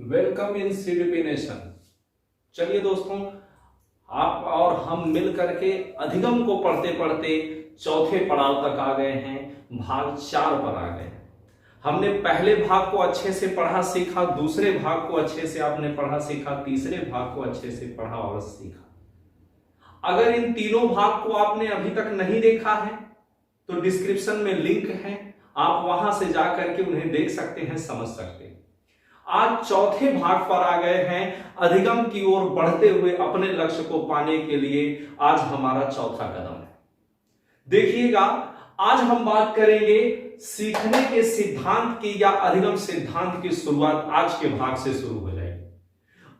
Welcome in CDP nation. चलिए दोस्तों, आप और हम मिल करके अधिगम को पढ़ते पढ़ते चौथे पड़ाव तक आ गए हैं, भाग 4 पर आ गए हैं। हमने पहले भाग को अच्छे से पढ़ा सीखा, दूसरे भाग को अच्छे से आपने पढ़ा सीखा, तीसरे भाग को अच्छे से पढ़ा और सीखा। अगर इन तीनों भाग को आपने अभी तक नहीं देखा है तो डिस्क्रिप्शन में लिंक है, आप वहां से जाकर के उन्हें देख सकते हैं, समझ सकते हैं। आज चौथे भाग पर आ गए हैं, अधिगम की ओर बढ़ते हुए अपने लक्ष्य को पाने के लिए आज हमारा चौथा कदम है। देखिएगा, आज हम बात करेंगे सीखने के सिद्धांत की या अधिगम सिद्धांत की शुरुआत आज के भाग से शुरू हो जाएगी।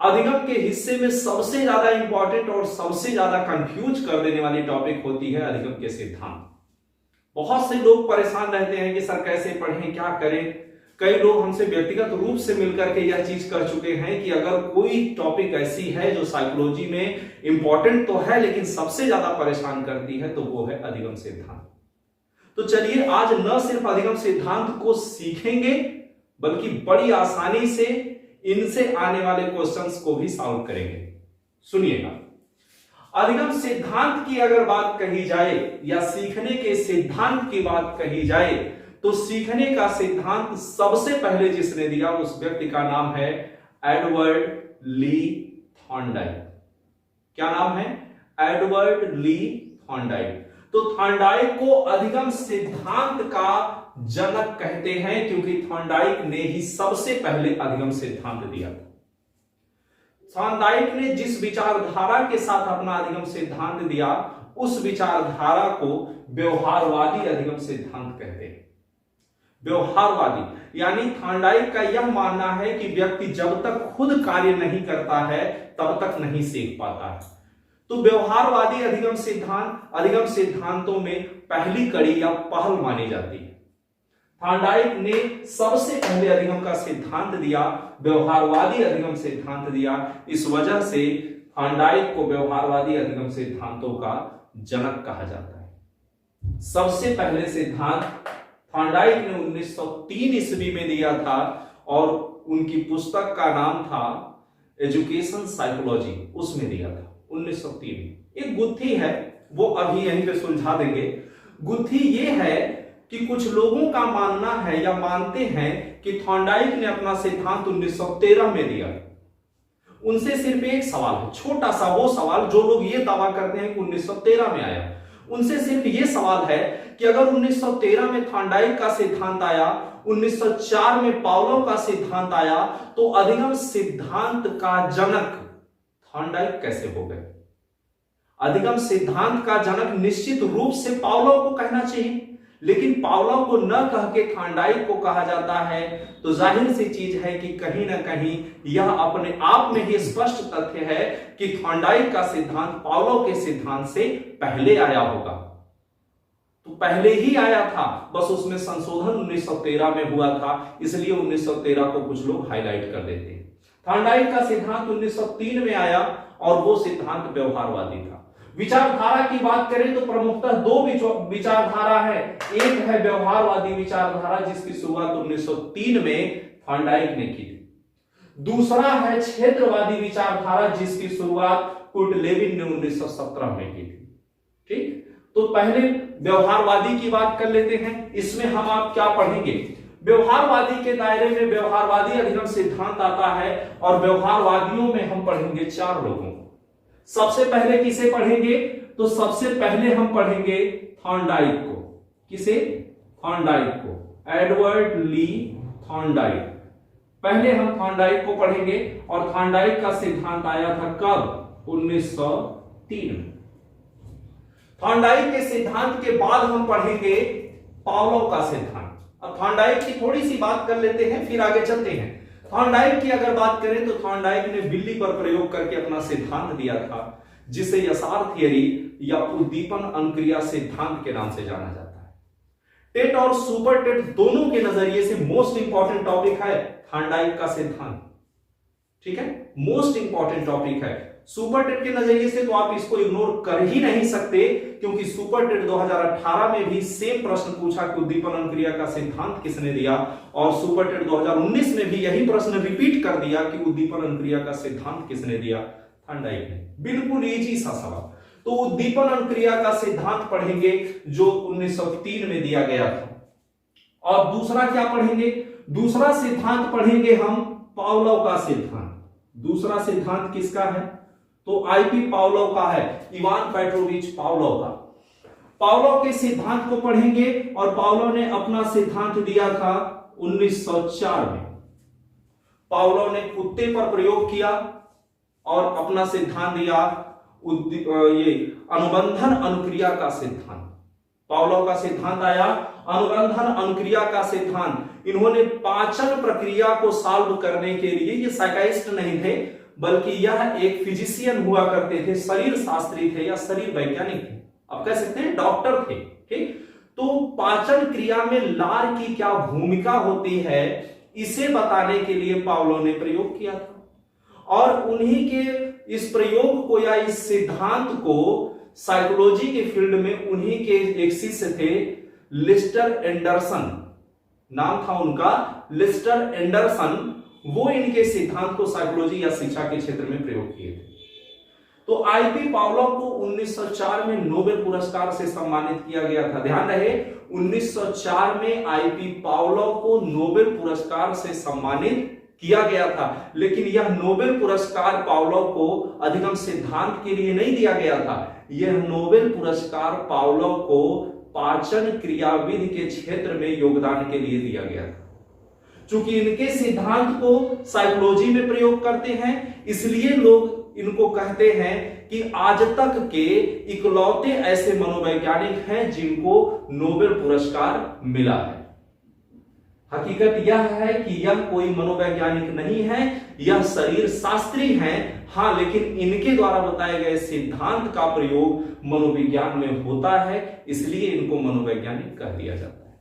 अधिगम के हिस्से में सबसे ज्यादा इंपॉर्टेंट और सबसे ज्यादा कंफ्यूज कर देने वाली टॉपिक होती है अधिगम के सिद्धांत। बहुत से लोग परेशान रहते हैं कि सर कैसे पढ़ें, क्या करें। कई लोग हमसे व्यक्तिगत रूप से मिलकर के यह चीज कर चुके हैं कि अगर कोई टॉपिक ऐसी है जो साइकोलॉजी में इंपॉर्टेंट तो है लेकिन सबसे ज्यादा परेशान करती है तो वो है अधिगम सिद्धांत। तो चलिए आज न सिर्फ अधिगम सिद्धांत को सीखेंगे बल्कि बड़ी आसानी से इनसे आने वाले क्वेश्चंस को भी सॉल्व करेंगे। सुनिएगा, अधिगम सिद्धांत की अगर बात कही जाए या सीखने के सिद्धांत की बात कही जाए तो सीखने का सिद्धांत सबसे पहले जिसने दिया उस व्यक्ति का नाम है एडवर्ड ली थॉर्नडाइक। क्या नाम है? एडवर्ड ली थॉर्नडाइक। तो थॉर्नडाइक को अधिगम सिद्धांत का जनक कहते हैं क्योंकि थॉर्नडाइक ने ही सबसे पहले अधिगम सिद्धांत दिया था। थॉर्नडाइक ने जिस विचारधारा के साथ अपना अधिगम सिद्धांत दिया उस विचारधारा को व्यवहारवादी अधिगम सिद्धांत कहते हैं। व्यवहारवादी यानी थॉर्नडाइक का यह मानना है कि व्यक्ति जब तक खुद कार्य नहीं करता है तब तक नहीं सीख पाता है। तो व्यवहारवादी अधिगम सिद्धांतों में पहली कड़ी या पहल मानी जाती है। थॉर्नडाइक ने सबसे पहले अधिगम का सिद्धांत दिया, व्यवहारवादी अधिगम सिद्धांत दिया। इस वजह से थॉर्नडाइक को व्यवहारवादी अधिगम सिद्धांतों का जनक कहा जाता है। सबसे पहले सिद्धांत थॉर्नडाइक ने 1903 ईस्वी में दिया था और उनकी पुस्तक का नाम था एजुकेशन साइकोलॉजी, उसमें दिया था 1903 में। एक गुत्थी है, वो अभी यहीं पे सुलझा देंगे। गुत्थी ये है कि कुछ लोगों का मानना है या मानते हैं कि थॉर्नडाइक ने अपना सिद्धांत 1913 में दिया। उनसे सिर्फ एक सवाल है, छोटा सा वो सवाल जो लोग ये दावा करते हैं कि 1913 में आया। उनसे सिर्फ ये सवाल है कि अगर 1913 में थॉर्नडाइक का सिद्धांत आया, 1904 में पावलोव का सिद्धांत आया, तो अधिगम सिद्धांत का जनक थॉर्नडाइक कैसे हो गए? अधिगम सिद्धांत का जनक निश्चित रूप से पावलोव को कहना चाहिए, लेकिन पावलोव को न कह के थॉर्नडाइक को कहा जाता है। तो जाहिर सी चीज है कि कहीं ना कहीं यह अपने आप में ही स्पष्ट तथ्य है कि थॉर्नडाइक का सिद्धांत पावलोव के सिद्धांत से पहले आया होगा। तो पहले ही आया था, बस उसमें संशोधन 1913 में हुआ था, इसलिए 1913 को कुछ लोग हाईलाइट कर देते हैं। थॉर्नडाइक का सिद्धांत 1903 में आया और वो सिद्धांत व्यवहारवादी था। विचारधारा की बात करें तो प्रमुखतः दो विचारधारा है। एक है व्यवहारवादी विचारधारा जिसकी शुरुआत 1903 में थॉर्नडाइक ने की थी। दूसरा है क्षेत्रवादी विचारधारा जिसकी शुरुआत कुर्ट लेविन ने 1917 में की थी। ठीक, तो पहले व्यवहारवादी की बात कर लेते हैं। इसमें हम आप क्या पढ़ेंगे? व्यवहारवादी के दायरे में व्यवहारवादी अधिगम सिद्धांत आता है और व्यवहारवादियों में हम पढ़ेंगे 4 लोगों को। सबसे पहले किसे पढ़ेंगे? तो सबसे पहले हम पढ़ेंगे थॉर्नडाइक को। किसे? थॉर्नडाइक को, एडवर्ड ली थॉर्नडाइक। पहले हम थॉर्नडाइक को पढ़ेंगे और थॉर्नडाइक का सिद्धांत आया था कब? 1903 में। थॉर्नडाइक के सिद्धांत के बाद हम पढ़ेंगे पावलोव का सिद्धांत। अब थॉर्नडाइक की थोड़ी सी बात कर लेते हैं, फिर आगे चलते हैं। थॉर्नडाइक की अगर बात करें तो थॉर्नडाइक ने बिल्ली पर प्रयोग करके अपना सिद्धांत दिया था जिसे यसार थियरी या उद्दीपन अनुक्रिया सिद्धांत के नाम से जाना जाता है। टेट और सुपर टेट दोनों के नजरिए से मोस्ट इंपॉर्टेंट टॉपिक है थॉर्नडाइक का सिद्धांत। ठीक है, मोस्ट इंपॉर्टेंट टॉपिक है सुपर टेट के नजरिए से तो आप इसको इग्नोर कर ही नहीं सकते, क्योंकि सुपर टेट 2018 में भी सेम प्रश्न पूछा कि उद्दीपन अनुक्रिया का सिद्धांत किसने दिया, और सुपर टेट 2019 में भी यही प्रश्न रिपीट कर दिया कि उद्दीपन अनुक्रिया का सिद्धांत किसने दिया, थर्नडाइक ने। बिल्कुल इजी सा सवाल। तो उद्दीपन अनुक्रिया का सिद्धांत पढ़ेंगे जो 1903 में दिया गया था। और दूसरा क्या पढ़ेंगे, दूसरा सिद्धांत पढ़ेंगे हम पावलोव का सिद्धांत। दूसरा सिद्धांत किसका है, तो आईपी पावलोव का है, इवान पेट्रोविच पावलोव का। पावलोव के सिद्धांत को पढ़ेंगे, और पावलोव ने अपना सिद्धांत दिया था 1904 में। पावलोव ने कुत्ते पर प्रयोग किया और अपना सिद्धांत दिया ये अनुबंधन अनुक्रिया का सिद्धांत। पावलोव का सिद्धांत आया अनुबंधन अनुक्रिया का सिद्धांत। इन्होंने पाचन प्रक्रिया को सॉल्व करने के लिए, ये साइकाइस्ट नहीं थे बल्कि यह एक फिजिशियन हुआ करते थे, शरीर शास्त्री थे या शरीर वैज्ञानिक थे, आप कह सकते हैं डॉक्टर थे। ठीक, तो पाचन क्रिया में लार की क्या भूमिका होती है इसे बताने के लिए पावलोव ने प्रयोग किया था। और उन्हीं के इस प्रयोग को या इस सिद्धांत को साइकोलॉजी के फील्ड में उन्हीं के एक शिष्य थे, लिस्टर एंडरसन नाम था उनका, लिस्टर एंडरसन। वो इनके सिद्धांत को साइकोलॉजी या शिक्षा के क्षेत्र में प्रयोग किए थे। तो आईपी पावलोव को 1904 में नोबेल पुरस्कार से सम्मानित किया गया था। ध्यान रहे 1904 में आईपी पावलोव को नोबेल पुरस्कार से सम्मानित किया गया था। लेकिन यह नोबेल पुरस्कार पावलोव को अधिगम सिद्धांत के लिए नहीं दिया गया था, यह नोबेल पुरस्कार पावलोव को पाचन क्रियाविधि के क्षेत्र में योगदान के लिए दिया गया था। चूंकि इनके सिद्धांत को साइकोलॉजी में प्रयोग करते हैं, इसलिए लोग इनको कहते हैं कि आज तक के इकलौते ऐसे मनोवैज्ञानिक हैं जिनको नोबेल पुरस्कार मिला है। हकीकत यह है कि यह कोई मनोवैज्ञानिक नहीं है, यह शरीर शास्त्री हैं। हां, लेकिन इनके द्वारा बताए गए सिद्धांत का प्रयोग मनोविज्ञान में होता है, इसलिए इनको मनोवैज्ञानिक कह दिया जाता है।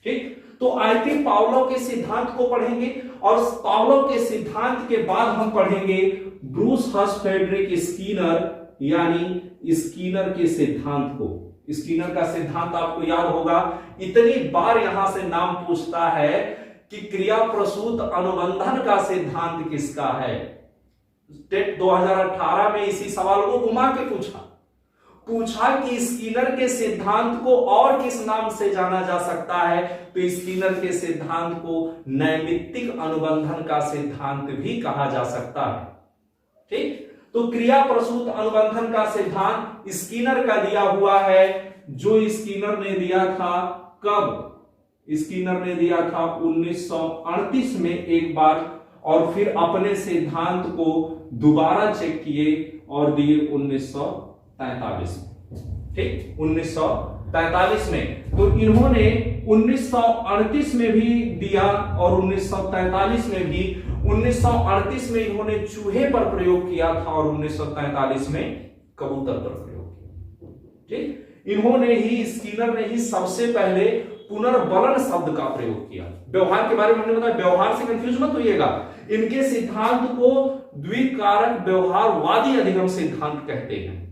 ठीक, तो आईपी पावलोव के सिद्धांत को पढ़ेंगे, और पावलोव के सिद्धांत के बाद हम पढ़ेंगे ब्रूस हर्श फ्रेडरिक स्किनर, यानी स्किनर के सिद्धांत को। स्किनर का सिद्धांत आपको याद होगा, इतनी बार यहां से नाम पूछता है कि क्रिया प्रसूत अनुबंधन का सिद्धांत किसका है। टेट 2018 में इसी सवाल को घुमा के पूछा कि स्किनर के सिद्धांत को और किस नाम से जाना जा सकता है, तो स्किनर के सिद्धांत को नैमित्तिक अनुबंधन का सिद्धांत भी कहा जा सकता है। ठीक, तो क्रिया प्रसूत अनुबंधन का सिद्धांत स्किनर का दिया हुआ है, जो स्किनर ने दिया था कब, स्किनर ने दिया था 1938 में एक बार, और फिर अपने सिद्धांत को दोबारा चेक किए और दिए 1943 में। ठीक, 1943 में। तो इन्होंने 1938 में भी दिया और 1943 में भी। 1938 में इन्होंने चूहे पर प्रयोग किया था और 1943 में कबूतर पर प्रयोग किया। ठीक, इन्होंने ही, स्किनर ने ही सबसे पहले पुनर्बलन शब्द का प्रयोग किया। व्यवहार के बारे में हमने बताया, व्यवहार से कंफ्यूज मत होइएगा। इनके सिद्धांत को द्विकारक व्यवहारवादी अधिगम सिद्धांत कहते हैं।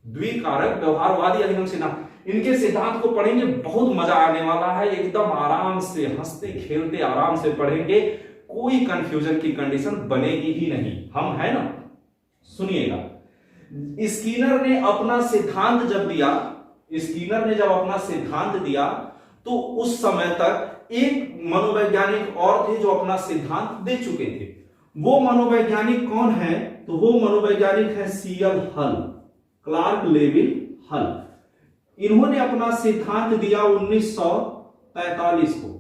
द्विकारक व्यवहारवादी अधिगम सिद्धांत, इनके सिद्धांत को पढ़ेंगे, बहुत मजा आने वाला है, एकदम आराम से हंसते खेलते आराम से पढ़ेंगे, कोई कंफ्यूजन की कंडीशन बनेगी ही नहीं। हम है ना, सुनिएगा। स्किनर ने अपना सिद्धांत जब दिया, स्किनर ने जब अपना सिद्धांत दिया, तो उस समय तक एक मनोवैज्ञानिक और थे जो अपना सिद्धांत दे चुके थे। वो मनोवैज्ञानिक कौन है, तो वो मनोवैज्ञानिक है सीएल हल, क्लार्क लेविन हल। इन्होंने अपना सिद्धांत दिया 1943 को,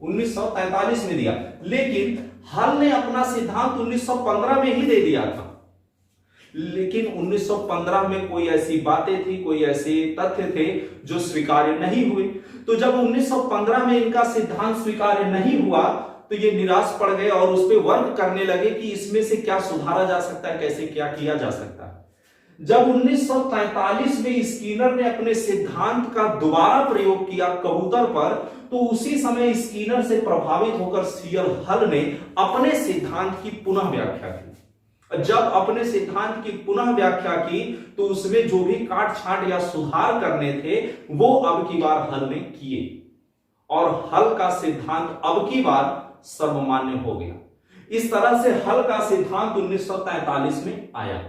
1943 में दिया, लेकिन हल ने अपना सिद्धांत 1915 में ही दे दिया था। लेकिन 1915 में कोई ऐसी बातें थी, कोई ऐसे तथ्य थे जो स्वीकार्य नहीं हुए। तो जब 1915 में इनका सिद्धांत स्वीकार्य नहीं हुआ, तो ये निराश पड़ गए और उस पर वर्क करने लगे कि इसमें से क्या सुधारा जा सकता है, कैसे क्या किया जा सकता है। जब 1943 में स्किनर ने अपने सिद्धांत का दोबारा प्रयोग किया कबूतर पर, तो उसी समय स्किनर से प्रभावित होकर सीएल हल ने अपने सिद्धांत की पुनः व्याख्या की। जब अपने सिद्धांत की पुनः व्याख्या की तो उसमें जो भी काट छांट या सुधार करने थे वो अब की बार हल ने किए और हल का सिद्धांत अब की बार सर्वमान्य हो गया। इस तरह से हल का सिद्धांत 1943 में आया।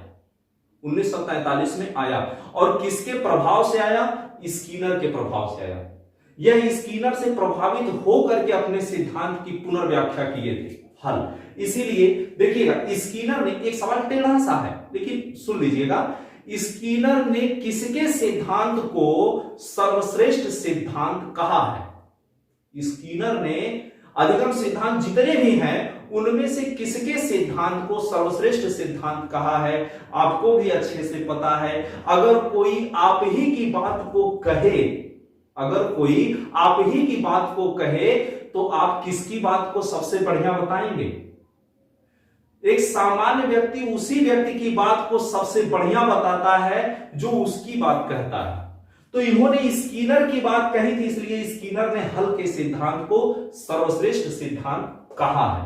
1943 में आया और किसके प्रभाव से आया? स्कीनर के प्रभाव से आया। यह स्कीनर से प्रभावित होकर के अपने सिद्धांत की पुनर्व्याख्या किए थे हल। इसीलिए देखिएगा, स्कीनर ने, एक सवाल टेढ़ा सा है लेकिन सुन लीजिएगा, स्कीनर ने किसके सिद्धांत को सर्वश्रेष्ठ सिद्धांत कहा है? स्कीनर ने अधिगम सिद्धांत जितने भी हैं उनमें से किसके सिद्धांत को सर्वश्रेष्ठ सिद्धांत कहा है? आपको भी अच्छे से पता है। अगर कोई आप ही की बात को कहे, अगर कोई आप ही की बात को कहे तो आप किसकी बात को सबसे बढ़िया बताएंगे? एक सामान्य व्यक्ति उसी व्यक्ति की बात को सबसे बढ़िया बताता है जो उसकी बात कहता है। तो इन्होंने स्कीनर की बात कही थी, इसलिए स्कीनर ने हल के सिद्धांत को सर्वश्रेष्ठ सिद्धांत कहा है।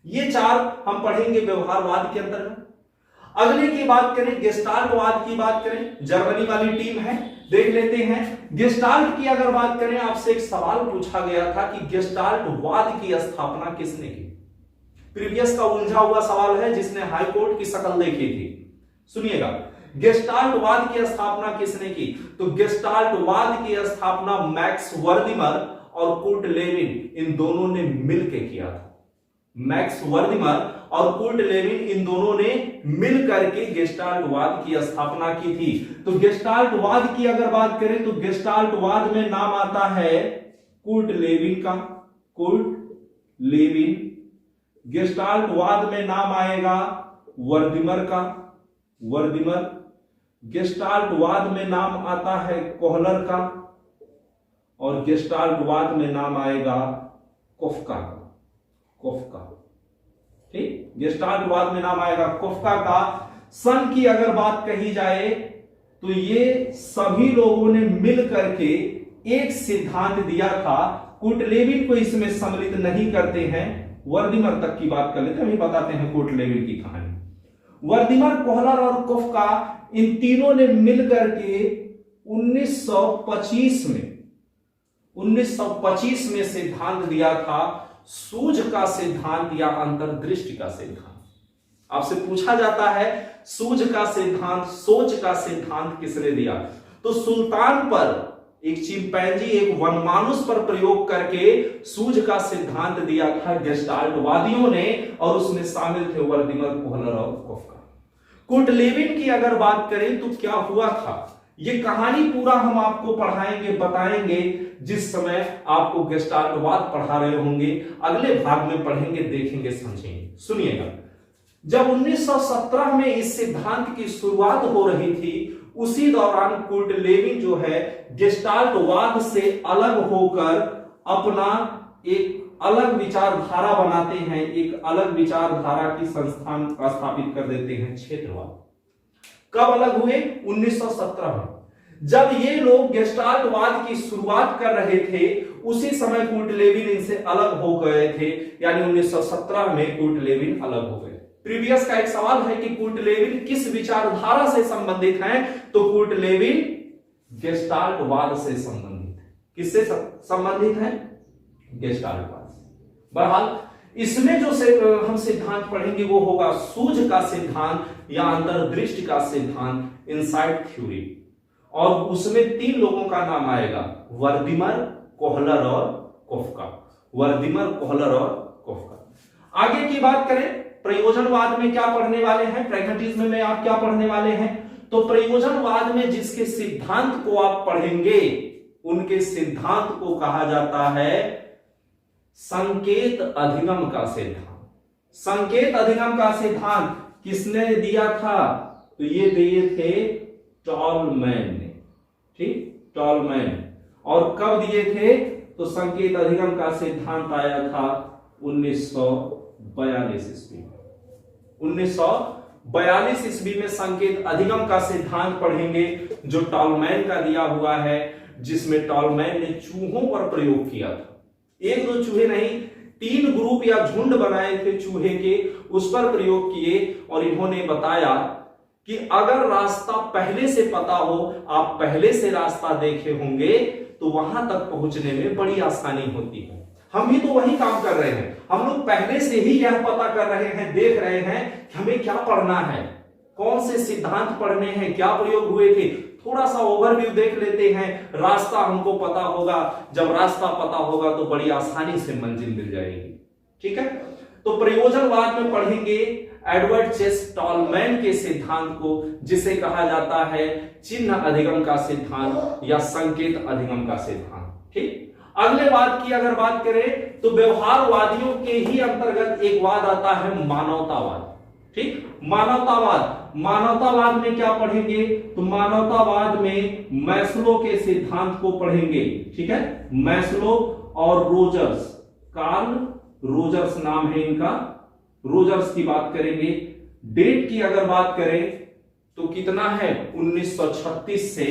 ये चार हम पढ़ेंगे व्यवहारवाद के अंतर्गत। अगले की बात करें, गेस्टाल्टवाद की बात करें, जर्मनी वाली टीम है, देख लेते हैं। गेस्टाल्ट की अगर बात करें, आपसे एक सवाल पूछा गया था कि गेस्टाल्टवाद की स्थापना किसने की? प्रीवियस का उलझा हुआ सवाल है जिसने हाई कोर्ट की शक्ल देखी थी। सुनिएगा, गेस्टाल्टवाद की स्थापना किसने की? तो गेस्टाल्टवाद की स्थापना मैक्स वर्दिमर और कुर्ट लेविन इन दोनों ने मिलकर किया था। मैक्स वर्दिमर और कुर्ट लेविन इन दोनों ने मिलकर के गेस्टाल्टवाद की स्थापना की थी। तो गेस्टाल्टवाद की अगर बात करें तो गेस्टाल्टवाद में नाम आता है कुर्ट लेविन का, कुर्ट लेविन। गेस्टाल्टवाद में नाम आएगा वर्दिमर का, वर्दिमर। गेस्टाल्टवाद में नाम आता है कोहलर का और गेस्टाल्टवाद में नाम आएगा कोफ्का का, कोफ्का। ठीक, गेस्टाल्टवाद में नाम आएगा कोफ्का का। सन की अगर बात कही जाए तो ये सभी लोगों ने मिल करके एक सिद्धांत दिया था। कुर्ट लेविन को इसमें सम्मिलित नहीं करते हैं, वर्दिमर तक की बात कर लेते हैं, अभी बताते हैं कुर्ट लेविन की कहानी। वर्दिमर, कोहलर और कोफ्का इन तीनों ने मिलकर के 1925 में सिद्धांत दिया था सूझ का सिद्धांत या अंतर्दृष्टि का सिद्धांत। आपसे पूछा जाता है सूझ का सिद्धांत, सोच का सिद्धांत किसने दिया? तो सुल्तान पर, एक चिंपैंजी, एक वनमानुष पर प्रयोग करके सूझ का सिद्धांत दिया था गेस्टाल्टवादियों ने और उसमें शामिल थे वर्दिमर, कोहलर और कोफ्का। कुर्ट लेविन की अगर बात करें तो क्या हुआ था, ये कहानी पूरा हम आपको पढ़ाएंगे, बताएंगे जिस समय आपको गेस्टाल्टवाद पढ़ा रहे होंगे। अगले भाग में पढ़ेंगे, देखेंगे, समझेंगे। सुनिएगा, जब 1917 में इस सिद्धांत की शुरुआत हो रही थी उसी दौरान कुर्ट लेविन जो है गेस्टाल्टवाद से अलग होकर अपना एक अलग विचारधारा बनाते हैं, एक अलग विचारधारा की संस्थान स्थापित कर देते हैं, क्षेत्रवाद। कब अलग हुए? 1917 में। जब ये लोग गेस्टाल्टवाद की शुरुआत कर रहे थे उसी समय कुर्ट लेविन इनसे अलग हो गए थे, यानी 1917 में कुर्ट लेविन अलग हो गए। प्रीवियस का एक सवाल है कि कुर्ट लेविन किस विचारधारा से संबंधित हैं? तो कुर्ट लेविन गेस्टाल्टवाद से संबंधित है। किससे संबंधित है? गेस्टाल्टवाद से। बहरहाल इसमें जो हम सिद्धांत पढ़ेंगे वो होगा सूझ का सिद्धांत या अंतर्दृष्टि का सिद्धांत, इनसाइट थ्योरी। और उसमें तीन लोगों का नाम आएगा, वर्दिमर, कोहलर और कोफ्का। वर्दिमर, कोहलर और कोफ्का। आगे की बात करें, प्रयोजनवाद में क्या पढ़ने वाले हैं, प्रैग्मेटिज्म में आप क्या पढ़ने वाले हैं? तो प्रयोजनवाद में जिसके सिद्धांत को आप पढ़ेंगे उनके सिद्धांत को कहा जाता है संकेत अधिगम का सिद्धांत। संकेत अधिगम का सिद्धांत किसने दिया था? तो ये दिए थे टॉलमैन ने। ठीक, टॉलमैन। और कब दिए थे? तो संकेत अधिगम का सिद्धांत आया था 1942 ईस्वी में। 1942 ईस्वी में संकेत अधिगम का सिद्धांत पढ़ेंगे जो टॉलमैन का दिया हुआ है, जिसमें टॉलमैन ने चूहों पर प्रयोग किया था। एक दो चूहे नहीं, 3 ग्रुप या झुंड बनाए थे चूहे के, उस पर प्रयोग किए और इन्होंने बताया कि अगर रास्ता पहले से पता हो, आप पहले से रास्ता देखे होंगे, तो वहां तक पहुंचने में बड़ी आसानी होती है। हम भी तो वही काम कर रहे हैं, हम लोग पहले से ही यह पता कर रहे हैं, देख रहे हैं कि हमें क्या पढ़ना है, कौन से सिद्धांत पढ़ने हैं, क्या प्रयोग हुए थे, थोड़ा सा ओवरव्यू देख लेते हैं, रास्ता हमको पता होगा। जब रास्ता पता होगा तो बड़ी आसानी से मंजिल मिल जाएगी। ठीक है, तो प्रयोजनवाद में पढ़ेंगे एडवर्ड चेस टॉलमैन के सिद्धांत को, जिसे कहा जाता है चिन्ह अधिगम का सिद्धांत या संकेत अधिगम का सिद्धांत। ठीक, अगले वाद की अगर बात करें तो व्यवहारवादियों के ही अंतर्गत एक वाद आता है मानवतावाद। ठीक, मानवतावाद में क्या पढ़ेंगे, तो मानवतावाद में मैस्लो के सिद्धांत को पढ़ेंगे। ठीक है, मैस्लो और रोजर्स, कार्ल रोजर्स नाम है इनका, रोजर्स की बात करेंगे। डेट की अगर बात करें तो कितना है, 1936 से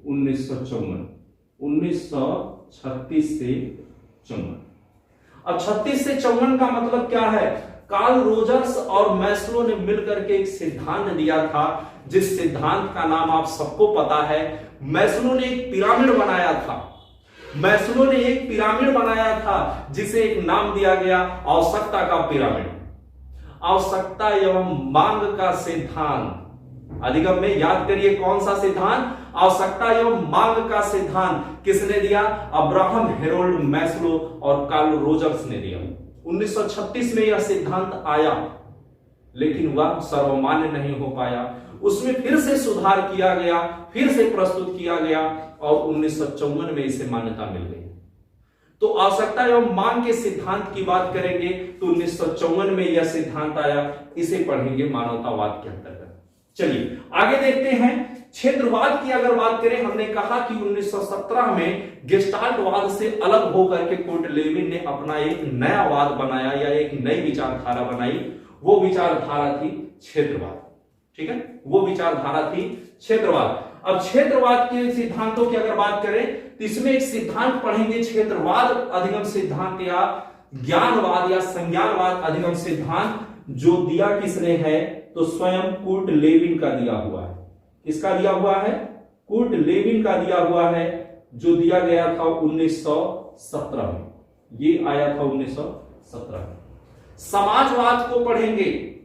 1954, 1936 से 54। अब 36 से 54 का मतलब क्या है, कार्ल रोजर्स और मैस्लो ने मिलकर के एक सिद्धांत दिया था, जिस सिद्धांत का नाम आप सबको पता है। मैस्लो ने एक पिरामिड बनाया था, मैस्लो ने एक पिरामिड बनाया था जिसे एक नाम दिया गया आवश्यकता का पिरामिड। आवश्यकता एवं मांग का सिद्धांत अधिगम में याद करिए कौन सा सिद्धांत, आवश्यकता एवं मांग का सिद्धांत किसने दिया, अब्राहम हेरोल्ड मैस्लो और कार्ल रोजर्स ने दिया। 1936 में यह सिद्धांत आया, लेकिन वह सर्वमान्य नहीं हो पाया, उसमें फिर से सुधार किया गया, फिर से प्रस्तुत किया गया और 1954 में इसे मान्यता मिल गई। तो आवश्यकता एवं मांग के सिद्धांत की बात करेंगे तो 1954 में यह सिद्धांत आया, इसे पढ़ेंगे मानवतावाद के अंतर्गत। चलिए आगे देखते हैं, क्षेत्रवाद की अगर बात करें, हमने कहा कि 1917 में गेस्टाल्टवाद से अलग होकर के कुर्ट लेविन ने अपना एक नया वाद बनाया या एक नई विचारधारा बनाई, वो विचारधारा थी क्षेत्रवाद। ठीक है, वो विचारधारा थी क्षेत्रवाद। अब क्षेत्रवाद के सिद्धांतों की अगर बात करें तो इसमें एक सिद्धांत पढ़ेंगे क्षेत्रवाद अधिगम सिद्धांत या ज्ञानवाद या संज्ञानवाद अधिगम सिद्धांत, जो दिया किसने है, तो स्वयं कुर्ट लेविन का दिया हुआ है। किसका दिया हुआ है, कुर्ट लेविन का दिया हुआ है, जो दिया गया था 1917 में, ये आया था 1917 में। समाजवाद को पढ़ेंगे,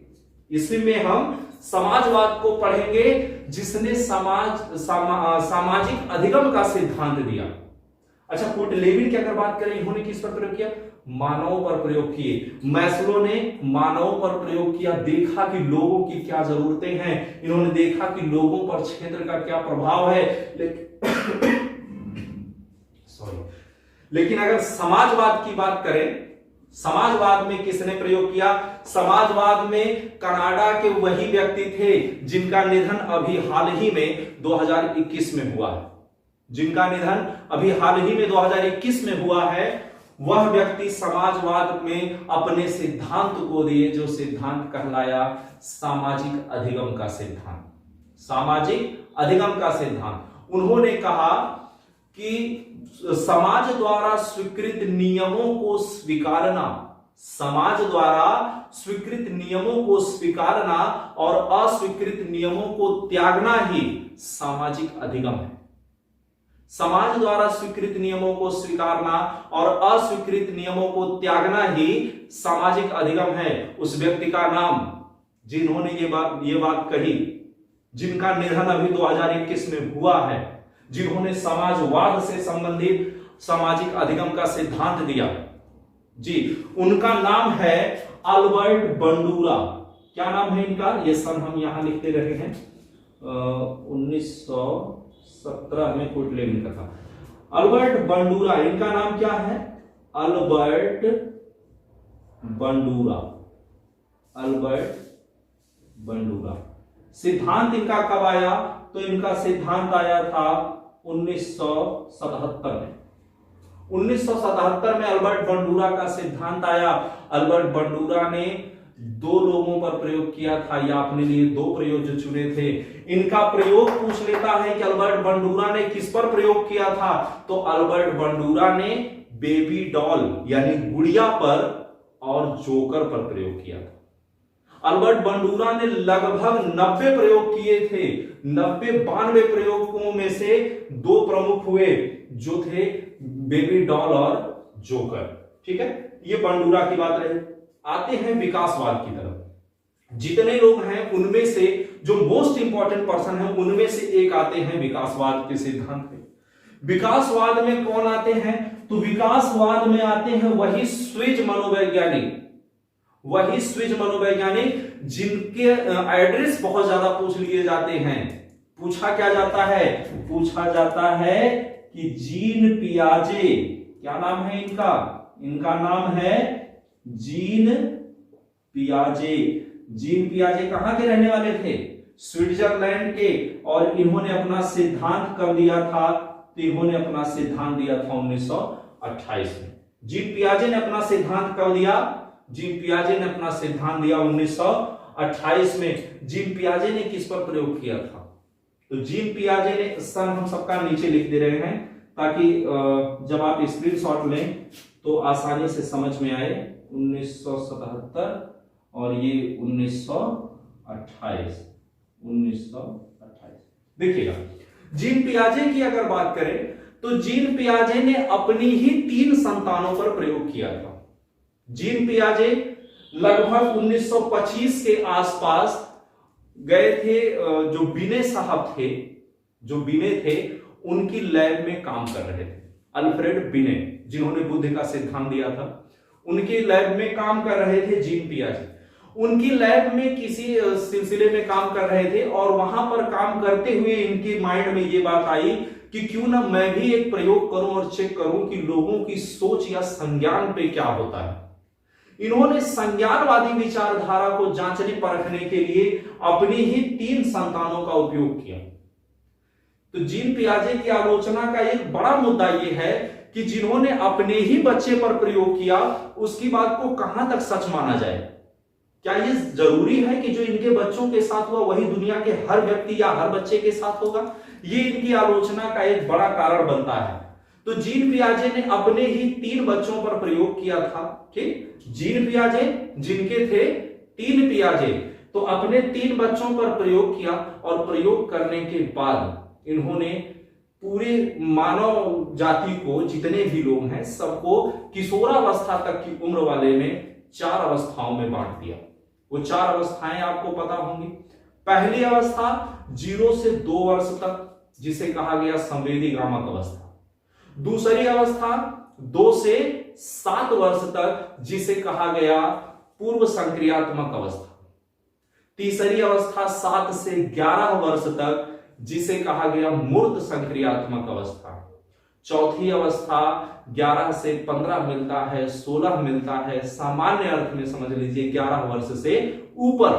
इसमें हम समाजवाद को पढ़ेंगे जिसने सामाजिक अधिगम का सिद्धांत दिया। अच्छा, कुर्ट लेविन की अगर बात करें, इन्होंने किस पर प्रयोग किया, मानव पर प्रयोग किए। मैस्लो ने मानव पर प्रयोग किया, देखा कि लोगों की क्या जरूरतें हैं, इन्होंने देखा कि लोगों पर क्षेत्र का क्या प्रभाव है। लेकिन अगर समाजवाद की बात करें, समाजवाद में किसने प्रयोग किया, समाजवाद में कनाडा के वही व्यक्ति थे जिनका निधन अभी हाल ही में 2021 में हुआ है, जिनका निधन अभी हाल ही में 2021 में हुआ है। वह व्यक्ति समाजवाद में अपने सिद्धांत को दिए, जो सिद्धांत कहलाया सामाजिक अधिगम का सिद्धांत, सामाजिक अधिगम का सिद्धांत। उन्होंने कहा कि समाज द्वारा स्वीकृत नियमों को स्वीकारना, समाज द्वारा स्वीकृत नियमों को स्वीकारना और अस्वीकृत नियमों को त्यागना ही सामाजिक अधिगम है। समाज द्वारा स्वीकृत नियमों को स्वीकारना और अस्वीकृत नियमों को त्यागना ही सामाजिक अधिगम है। उस व्यक्ति का नाम, जिन्होंने ये बात कही, जिनका निधन अभी 2021 में हुआ है, जिन्होंने समाजवाद से संबंधित सामाजिक अधिगम का सिद्धांत दिया जी, उनका नाम है अल्बर्ट बंडूरा। क्या नाम है इनका, ये सन हम यहां लिखते रहे हैं, 1917 में कुर्ट लेविन का था। अल्बर्ट बंडूरा, इनका नाम क्या है, अल्बर्ट बंडूरा, अल्बर्ट बंडूरा। सिद्धांत इनका कब आया, तो इनका सिद्धांत आया था 1977 में। 1977 में अल्बर्ट बंडूरा का सिद्धांत आया। अल्बर्ट बंडूरा ने 2 लोगों पर प्रयोग किया था, या अपने लिए 2 प्रयोग जो चुने थे। इनका प्रयोग पूछ लेता है कि अल्बर्ट बंडूरा ने किस पर प्रयोग किया था, तो अल्बर्ट बंडूरा ने बेबी डॉल यानी गुड़िया पर और जोकर पर प्रयोग किया था। अल्बर्ट बंडूरा ने लगभग 90 प्रयोग किए थे। 92 प्रयोगों में से 2 प्रमुख हुए जो थे बेबी डॉल और जोकर। ठीक है, ये बंडूरा की बात रही। आते हैं विकासवाद की तरफ। जितने लोग हैं उनमें से जो मोस्ट इंपॉर्टेंट पर्सन है उनमें से एक आते हैं विकासवाद के सिद्धांत में। विकासवाद में कौन आते हैं? तो विकासवाद में आते हैं वही स्विज मनोवैज्ञानिक जिनके एड्रेस बहुत ज्यादा पूछ लिए जाते हैं। पूछा क्या जाता है? पूछा जाता है कि जीन पियाजे, क्या नाम है इनका? इनका नाम है जीन पियाजे। जीन पियाजे कहां के रहने वाले थे? स्विट्जरलैंड के। और इन्होंने अपना सिद्धांत कब दिया था? तो इन्होंने अपना सिद्धांत दिया था 1928 में। जीन पियाजे ने अपना सिद्धांत कब दिया? जीन पियाजे ने अपना सिद्धांत दिया 1928 में। जीन पियाजे ने किस पर प्रयोग किया था? तो जीन पियाजे ने, सन हम सबका नीचे लिख दे रहे हैं ताकि जब आप स्क्रीनशॉट लें तो आसानी से समझ में आए। 1977 और ये 1928। देखिएगा, जीन पियाजे की अगर बात करें तो जीन पियाजे ने अपनी ही 3 संतानों पर प्रयोग किया था। जीन पियाजे लगभग 1925 के आसपास गए थे। जो बिने साहब थे, जो बिने थे, उनकी लैब में काम कर रहे थे। अल्फ्रेड बिने, जिन्होंने बुद्ध का सिद्धांत दिया था, उनकी लैब में काम कर रहे थे जीन पियाजे। उनकी लैब में किसी सिलसिले में काम कर रहे थे और वहां पर काम करते हुए इनके माइंड में ये बात आई कि क्यों ना मैं भी एक प्रयोग करूं और चेक करूं कि लोगों की सोच या संज्ञान पे क्या होता है। इन्होंने संज्ञानवादी विचारधारा को जांचने परखने के लिए अपनी ही 3 संतानों का उपयोग किया। तो जीन पियाजे की आलोचना का एक बड़ा मुद्दा यह है कि जिन्होंने अपने ही बच्चे पर प्रयोग किया उसकी बात को कहां तक सच माना जाए। क्या यह जरूरी है कि जो इनके बच्चों के साथ हुआ वही दुनिया के हर व्यक्ति या हर बच्चे के साथ होगा? ये इनकी आलोचना का एक बड़ा कारण बनता है। तो जीन पियाजे ने अपने ही 3 बच्चों पर प्रयोग किया था। ठीक, जीन पियाजे जिनके थे 3 पियाजे, तो अपने 3 बच्चों पर प्रयोग किया और प्रयोग करने के बाद इन्होंने पूरे मानव जाति को, जितने भी लोग हैं, सबको किशोरावस्था तक की उम्र वाले में 4 अवस्थाओं में बांट दिया। वो 4 अवस्थाएं आपको पता होंगी। पहली अवस्था 0 से 2 वर्ष तक, जिसे कहा गया संवेदीगामक अवस्था। दूसरी अवस्था 2 से 7 वर्ष तक, जिसे कहा गया पूर्व संक्रियात्मक अवस्था। तीसरी अवस्था 7 से 11 वर्ष तक, जिसे कहा गया मूर्त संक्रियात्मक अवस्था। चौथी अवस्था 11 से 15 मिलता है, 16 मिलता है, सामान्य अर्थ में समझ लीजिए 11 वर्ष से ऊपर।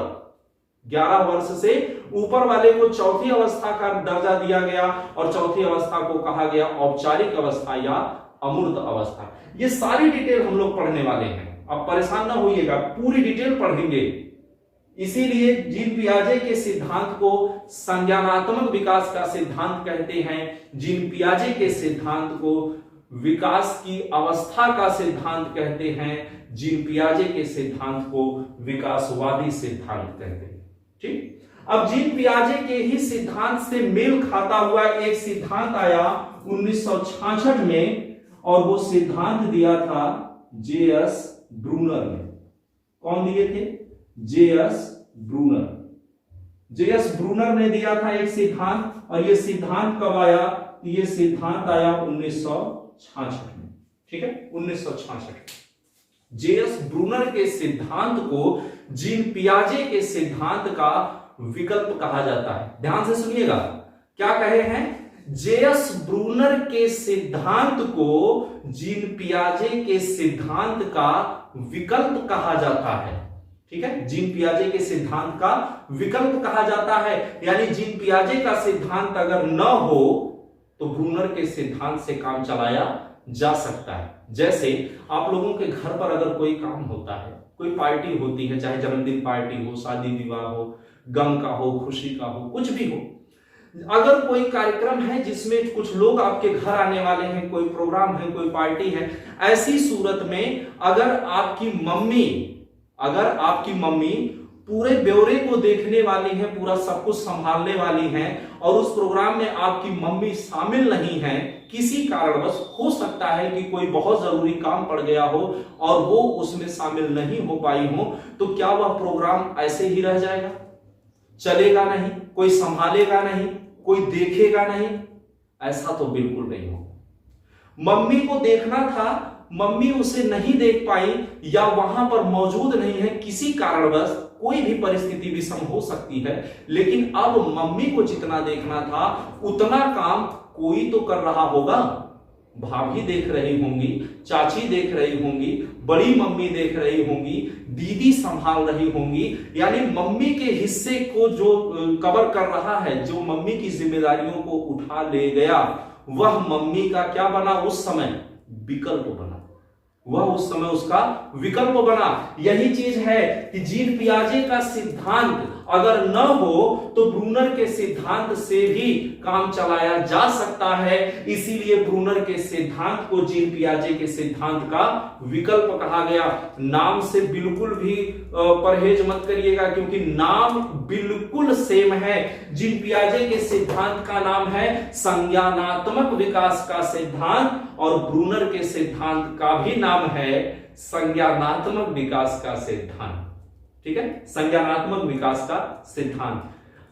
11 वर्ष से ऊपर वाले को चौथी अवस्था का दर्जा दिया गया और चौथी अवस्था को कहा गया औपचारिक अवस्था या अमूर्त अवस्था। ये सारी डिटेल हम लोग पढ़ने वाले हैं, अब परेशान ना होइएगा, पूरी डिटेल पढ़ेंगे। इसीलिए जीन पियाजे के सिद्धांत को संज्ञानात्मक विकास का सिद्धांत कहते हैं। जीन पियाजे के सिद्धांत को विकास की अवस्था का सिद्धांत कहते हैं। जीन पियाजे के सिद्धांत को विकासवादी सिद्धांत कहते हैं। ठीक, अब जीन पियाजे के ही सिद्धांत से मेल खाता हुआ एक सिद्धांत आया 1966 में और वो सिद्धांत दिया था जे.एस. ब्रूनर ने। कौन दिए थे? जे.एस. ब्रूनर। जे.एस. ब्रूनर ने दिया था एक सिद्धांत, और ये सिद्धांत कब आया? ये सिद्धांत आया 1966 में। ठीक है, 1966। जे.एस. ब्रूनर के सिद्धांत को जीन पियाजे के सिद्धांत का विकल्प कहा जाता है। ध्यान से सुनिएगा, क्या कहे हैं? जे.एस. ब्रूनर के सिद्धांत को जीन पियाजे के सिद्धांत का विकल्प कहा जाता है। ठीक है, जीन पियाजे के सिद्धांत का विकल्प कहा जाता है, यानी जीन पियाजे का सिद्धांत अगर न हो तो ब्रूनर के सिद्धांत से काम चलाया जा सकता है। जैसे आप लोगों के घर पर अगर कोई काम होता है, कोई पार्टी होती है, चाहे जन्मदिन पार्टी हो, शादी विवाह हो, गम का हो, खुशी का हो, कुछ भी हो, अगर कोई कार्यक्रम है जिसमें कुछ लोग आपके घर आने वाले हैं, कोई प्रोग्राम है, कोई पार्टी है, ऐसी सूरत में अगर आपकी मम्मी पूरे ब्यौरे को देखने वाली है, पूरा सब कुछ संभालने वाली हैं, और उस प्रोग्राम में आपकी मम्मी शामिल नहीं है, किसी कारणवश, हो सकता है कि कोई बहुत जरूरी काम पड़ गया हो और वो उसमें शामिल नहीं हो पाई हो, तो क्या वह प्रोग्राम ऐसे ही रह जाएगा? चलेगा नहीं, कोई संभालेगा नहीं, कोई देखेगा नहीं? ऐसा तो बिल्कुल नहीं हो। मम्मी को देखना था, मम्मी उसे नहीं देख पाई या वहां पर मौजूद नहीं है, किसी कारणवश, कोई भी परिस्थिति विषम हो सकती है, लेकिन अब मम्मी को जितना देखना था उतना काम कोई तो कर रहा होगा। भाभी देख रही होंगी, चाची देख रही होंगी, बड़ी मम्मी देख रही होंगी, दीदी संभाल रही होंगी, यानी मम्मी के हिस्से को जो कवर कर रहा है, जो मम्मी की जिम्मेदारियों को उठा ले गया, वह मम्मी का क्या बना? उस समय विकल्प बना। वह उस समय उसका विकल्प बना। यही चीज है कि जीन पियाजे का सिद्धांत अगर न हो तो ब्रूनर के सिद्धांत से भी काम चलाया जा सकता है। इसीलिए ब्रूनर के सिद्धांत को जीन पियाजे के सिद्धांत का विकल्प कहा गया। नाम से बिल्कुल भी परहेज मत करिएगा, क्योंकि नाम बिल्कुल सेम है। जीन पियाजे के सिद्धांत का नाम है संज्ञानात्मक विकास का सिद्धांत, और ब्रूनर के सिद्धांत का भी नाम है संज्ञानात्मक विकास का सिद्धांत। ठीक है, संज्ञानात्मक विकास का सिद्धांत।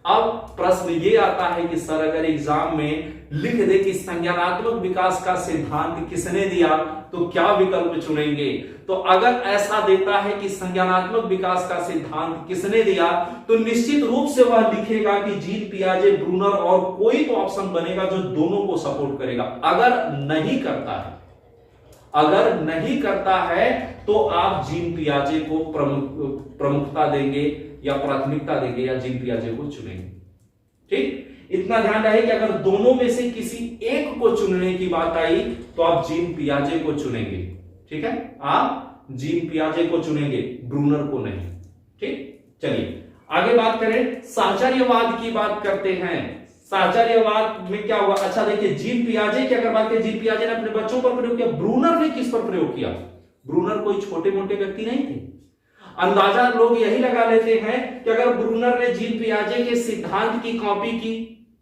अब प्रश्न ये आता है कि सर अगर एग्जाम में लिख दे कि संज्ञानात्मक विकास का सिद्धांत किसने दिया, तो क्या विकल्प चुनेंगे? तो अगर ऐसा देता है कि संज्ञानात्मक विकास का सिद्धांत किसने दिया, तो निश्चित रूप से वह लिखेगा कि जीन पियाजे, ब्रूनर, और कोई तो ऑप्शन बनेगा जो दोनों को सपोर्ट करेगा। अगर नहीं करता है तो आप जीन पियाजे को प्रमुखता देंगे या प्राथमिकता देंगे या जीन पियाजे को चुनेंगे। ठीक, इतना ध्यान रहे कि अगर दोनों में से किसी एक को चुनने की बात आई तो आप जीन पियाजे को चुनेंगे। ठीक है, आप जीन पियाजे को चुनेंगे, ब्रूनर को नहीं। ठीक, चलिए आगे बात करें, साहचर्यवाद की बात करते हैं। साहचर्यवाद में क्या हुआ? अच्छा देखिए, जीन पियाजे की अगर बात करें, जीन पियाजे ने अपने बच्चों पर प्रयोग किया, ब्रूनर ने किस पर प्रयोग किया? ब्रूनर कोई छोटे मोटे व्यक्ति नहीं थे। अंदाजा लोग यही लगा लेते हैं कि अगर ब्रूनर ने जीन पियाजे के सिद्धांत की कॉपी की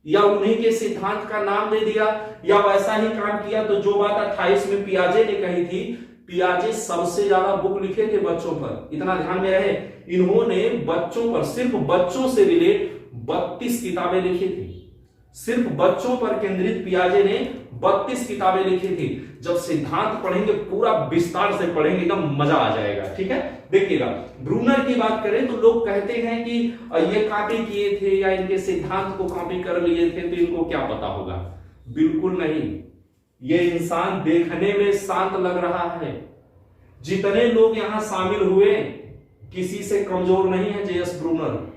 या उन्हीं के सिद्धांत का नाम दे दिया या वैसा ही काम किया, तो जो बात 28 में पियाजे ने कही थी, पियाजे सबसे ज्यादा बुक लिखे थे बच्चों पर। इतना ध्यान में रहे, इन्होंने बच्चों पर, सिर्फ बच्चों से रिलेट 32 किताबें लिखी थी। सिर्फ बच्चों पर केंद्रित पियाजे ने 32 किताबें लिखी थी। जब सिद्धांत पढ़ेंगे पूरा विस्तार से पढ़ेंगे, एकदम मजा आ जाएगा। ठीक है, देखिएगा, ब्रूनर की बात करें तो लोग कहते हैं कि ये कॉपी किए थे या इनके सिद्धांत को कॉपी कर लिए थे, तो इनको क्या पता होगा? बिल्कुल नहीं। ये इंसान देखने में शांत लग रहा है। जितने लोग यहां शामिल हुए किसी से कमजोर नहीं है जेएस ब्रूनर,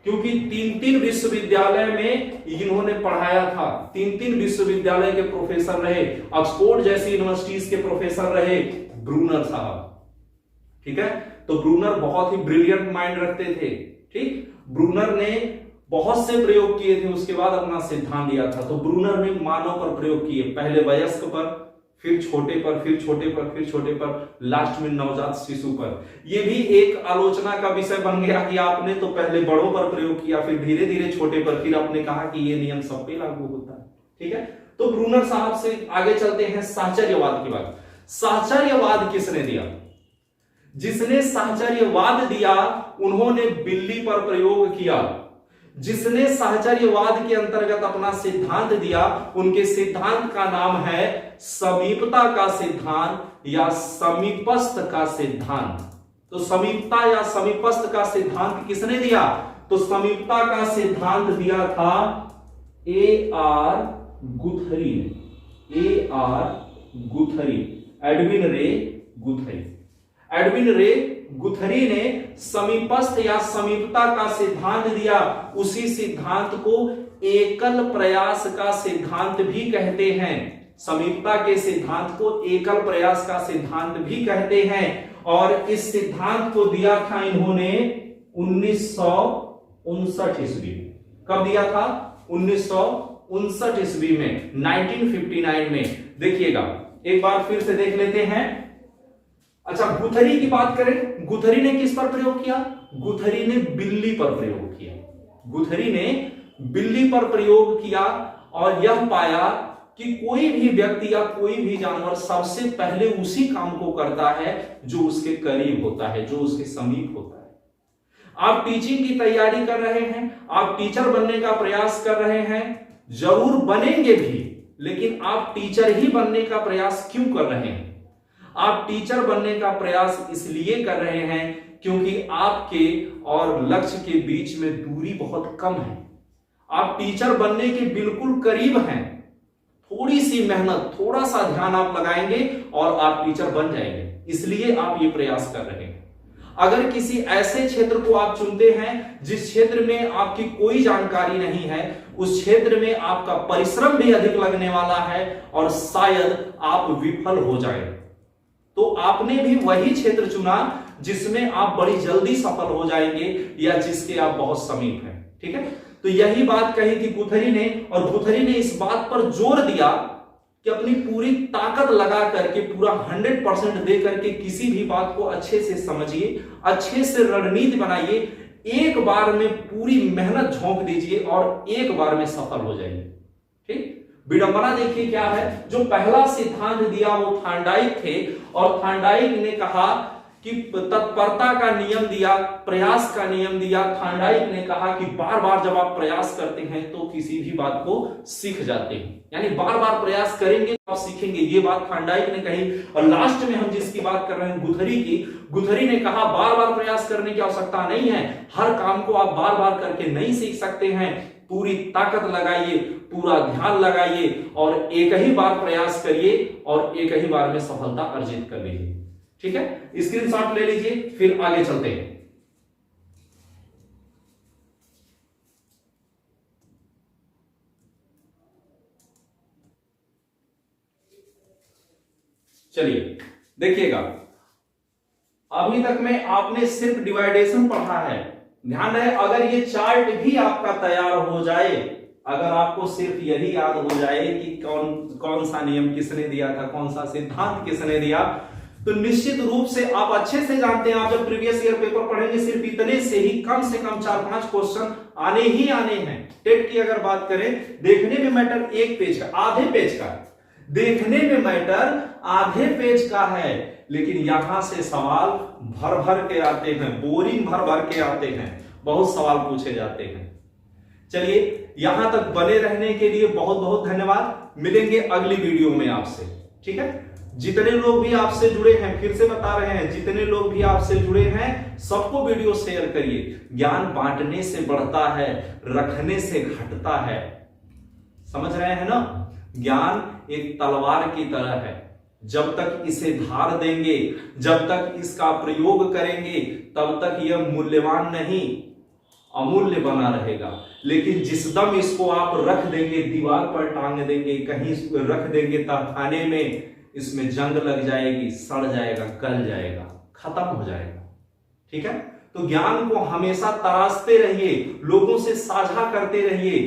क्योंकि 3 विश्वविद्यालय में इन्होंने पढ़ाया था। 3 विश्वविद्यालय के प्रोफेसर रहे, ऑक्सफोर्ड जैसी यूनिवर्सिटीज के प्रोफेसर रहे ब्रूनर साहब। ठीक है, तो ब्रूनर बहुत ही ब्रिलियंट माइंड रखते थे। ठीक, ब्रूनर ने बहुत से प्रयोग किए थे, उसके बाद अपना सिद्धांत दिया था। तो ब्रूनर ने मानव पर प्रयोग किए, पहले वयस्क पर, फिर छोटे पर, फिर छोटे पर, फिर छोटे पर, लास्ट में नवजात शिशु पर। यह भी एक आलोचना का विषय बन गया कि आपने तो पहले बड़ों पर प्रयोग किया, फिर धीरे धीरे छोटे पर, फिर आपने कहा कि यह नियम सब पे लागू होता है। ठीक है, तो ब्रूनर साहब से आगे चलते हैं साहचर्यवाद की बात। साहचर्यवाद किसने दिया? जिसने साहचर्यवाद दिया उन्होंने बिल्ली पर प्रयोग किया। जिसने साहचर्यवाद के अंतर्गत अपना सिद्धांत दिया, उनके सिद्धांत का नाम है समीपता का सिद्धांत या समीपस्थ का सिद्धांत। तो समीपता या समीपस्थ का सिद्धांत किसने दिया? तो समीपता का सिद्धांत दिया था A.R. गुथरी ने। A.R. गुथरी, एडविन रे गुथरी। एडविन रे गुथरी ने समीपस्थ या समीपता का सिद्धांत दिया। उसी सिद्धांत को एकल प्रयास का सिद्धांत भी कहते हैं। समीपता के सिद्धांत को एकल प्रयास का सिद्धांत भी कहते हैं। और इस सिद्धांत को दिया था इन्होंने 1959 ईस्वी में। कब दिया था? 1959 ईस्वी में, 1959 में। देखिएगा एक बार फिर से देख लेते हैं। अच्छा, गुथरी की बात करें, गुथरी ने किस पर प्रयोग किया? गुथरी ने बिल्ली पर प्रयोग किया। गुथरी ने बिल्ली पर प्रयोग किया और यह पाया कि कोई भी व्यक्ति या कोई भी जानवर सबसे पहले उसी काम को करता है जो उसके करीब होता है, जो उसके समीप होता है। आप टीचिंग की तैयारी कर रहे हैं, आप टीचर बनने का प्रयास कर रहे हैं, जरूर बनेंगे भी, लेकिन आप टीचर ही बनने का प्रयास क्यों कर रहे हैं? आप टीचर बनने का प्रयास इसलिए कर रहे हैं क्योंकि आपके और लक्ष्य के बीच में दूरी बहुत कम है। आप टीचर बनने के बिल्कुल करीब हैं। थोड़ी सी मेहनत, थोड़ा सा ध्यान आप लगाएंगे और आप टीचर बन जाएंगे, इसलिए आप ये प्रयास कर रहे हैं। अगर किसी ऐसे क्षेत्र को आप चुनते हैं जिस क्षेत्र में आपकी कोई जानकारी नहीं है, उस क्षेत्र में आपका परिश्रम भी अधिक लगने वाला है और शायद आप विफल हो जाएं, तो आपने भी वही क्षेत्र चुना जिसमें आप बड़ी जल्दी सफल हो जाएंगे या जिसके आप बहुत समीप हैं। ठीक है, तो यही बात कही थी गुथरी ने, और गुथरी ने इस बात पर जोर दिया कि अपनी पूरी ताकत लगा करके, पूरा 100% दे करके किसी भी बात को अच्छे से समझिए, अच्छे से रणनीति बनाइए, एक बार में पूरी मेहनत झोंक दीजिए और एक बार में सफल हो जाइए। ठीक, विडंबना देखिए क्या है। जो पहला सिद्धांत दिया वो थार्नडाइक थे, और थार्नडाइक ने कहा कि तत्परता का नियम दिया, प्रयास का नियम दिया। थार्नडाइक ने कहा कि बार बार जब आप प्रयास करते हैं तो किसी भी बात को सीख जाते हैं, यानी बार बार प्रयास करेंगे तो आप सीखेंगे, ये बात थार्नडाइक ने कही। और लास्ट में हम जिसकी बात कर रहे हैं गुथरी की, गुथरी ने कहा बार बार प्रयास करने की आवश्यकता नहीं है, हर काम को आप बार बार करके नहीं सीख सकते हैं, पूरी ताकत लगाइए, पूरा ध्यान लगाइए और एक ही बार प्रयास करिए और एक ही बार में सफलता अर्जित कर लीजिए। ठीक है, स्क्रीनशॉट ले लीजिए, फिर आगे चलते हैं। चलिए देखिएगा, अभी तक में आपने सिर्फ डिवाइडेशन पढ़ा है। ध्यान रहे, अगर ये चार्ट भी आपका तैयार हो जाए, अगर आपको सिर्फ यही याद हो जाए कि कौन सा नियम किसने दिया था, कौन सा सिद्धांत किसने दिया, तो निश्चित रूप से आप अच्छे से जानते हैं, आप जब प्रीवियस ईयर पेपर पढ़ेंगे सिर्फ इतने से ही कम से कम 4-5 क्वेश्चन आने ही आने हैं। टेट की अगर बात करें, देखने में मैटर एक पेज का, आधे पेज का, देखने में मैटर आधे पेज का है, लेकिन यहां से सवाल भर भर के आते हैं, बोरिंग भर भर के आते हैं, बहुत सवाल पूछे जाते हैं। चलिए, यहां तक बने रहने के लिए बहुत बहुत धन्यवाद। मिलेंगे अगली वीडियो में आपसे। ठीक है, जितने लोग भी आपसे जुड़े हैं, फिर से बता रहे हैं, जितने लोग भी आपसे जुड़े हैं सबको वीडियो शेयर करिए। ज्ञान बांटने से बढ़ता है, रखने से घटता है। समझ रहे हैं ना? ज्ञान एक तलवार की तरह है, जब तक इसे धार देंगे, जब तक इसका प्रयोग करेंगे, तब तक यह मूल्यवान नहीं, अमूल्य बना रहेगा। लेकिन जिस दम इसको आप रख देंगे, दीवार पर टांग देंगे, कहीं रख देंगे तहखाने में, इसमें जंग लग जाएगी, सड़ जाएगा, गल जाएगा, खत्म हो जाएगा। ठीक है, तो ज्ञान को हमेशा तराशते रहिए, लोगों से साझा करते रहिए,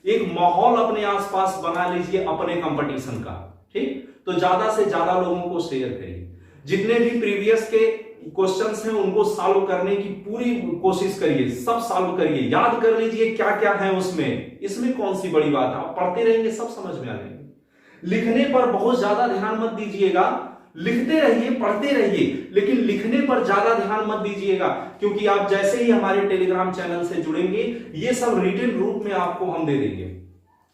एक माहौल अपने आसपास बना लीजिए अपने कंपटीशन का। ठीक, तो ज्यादा से ज्यादा लोगों को शेयर करिए। जितने भी प्रीवियस के क्वेश्चंस हैं उनको सॉल्व करने की पूरी कोशिश करिए, सब सॉल्व करिए, याद कर लीजिए क्या क्या है उसमें, इसमें कौन सी बड़ी बात है, आप पढ़ते रहेंगे सब समझ में आ जाएंगे। लिखने पर बहुत ज्यादा ध्यान मत दीजिएगा, लिखते रहिए, पढ़ते रहिए, लेकिन लिखने पर ज्यादा ध्यान मत दीजिएगा, क्योंकि आप जैसे ही हमारे टेलीग्राम चैनल से जुड़ेंगे, ये सब रिटन रूप में आपको हम दे देंगे।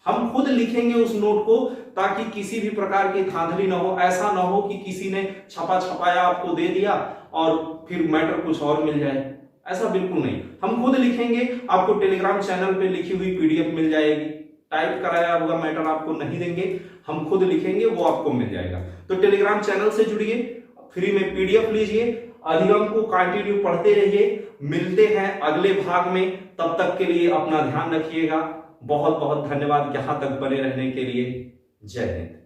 हम खुद लिखेंगे उस नोट को, ताकि किसी भी प्रकार की धांधली ना हो। ऐसा ना हो कि किसी ने छपा छपाया आपको दे दिया और फिर मैटर कुछ और मिल जाए, ऐसा बिल्कुल नहीं। हम खुद लिखेंगे, आपको टेलीग्राम चैनल पे लिखी हुई पीडीएफ मिल जाएगी, टाइप कराया हुआ मैटर आपको नहीं देंगे, हम खुद लिखेंगे, वो आपको मिल जाएगा। तो टेलीग्राम चैनल से जुड़िए, फ्री में पीडीएफ लीजिए, अधिगम को कंटिन्यू पढ़ते रहिए। मिलते हैं अगले भाग में, तब तक के लिए अपना ध्यान रखिएगा। बहुत बहुत धन्यवाद यहां तक बने रहने के लिए। जय हिंद।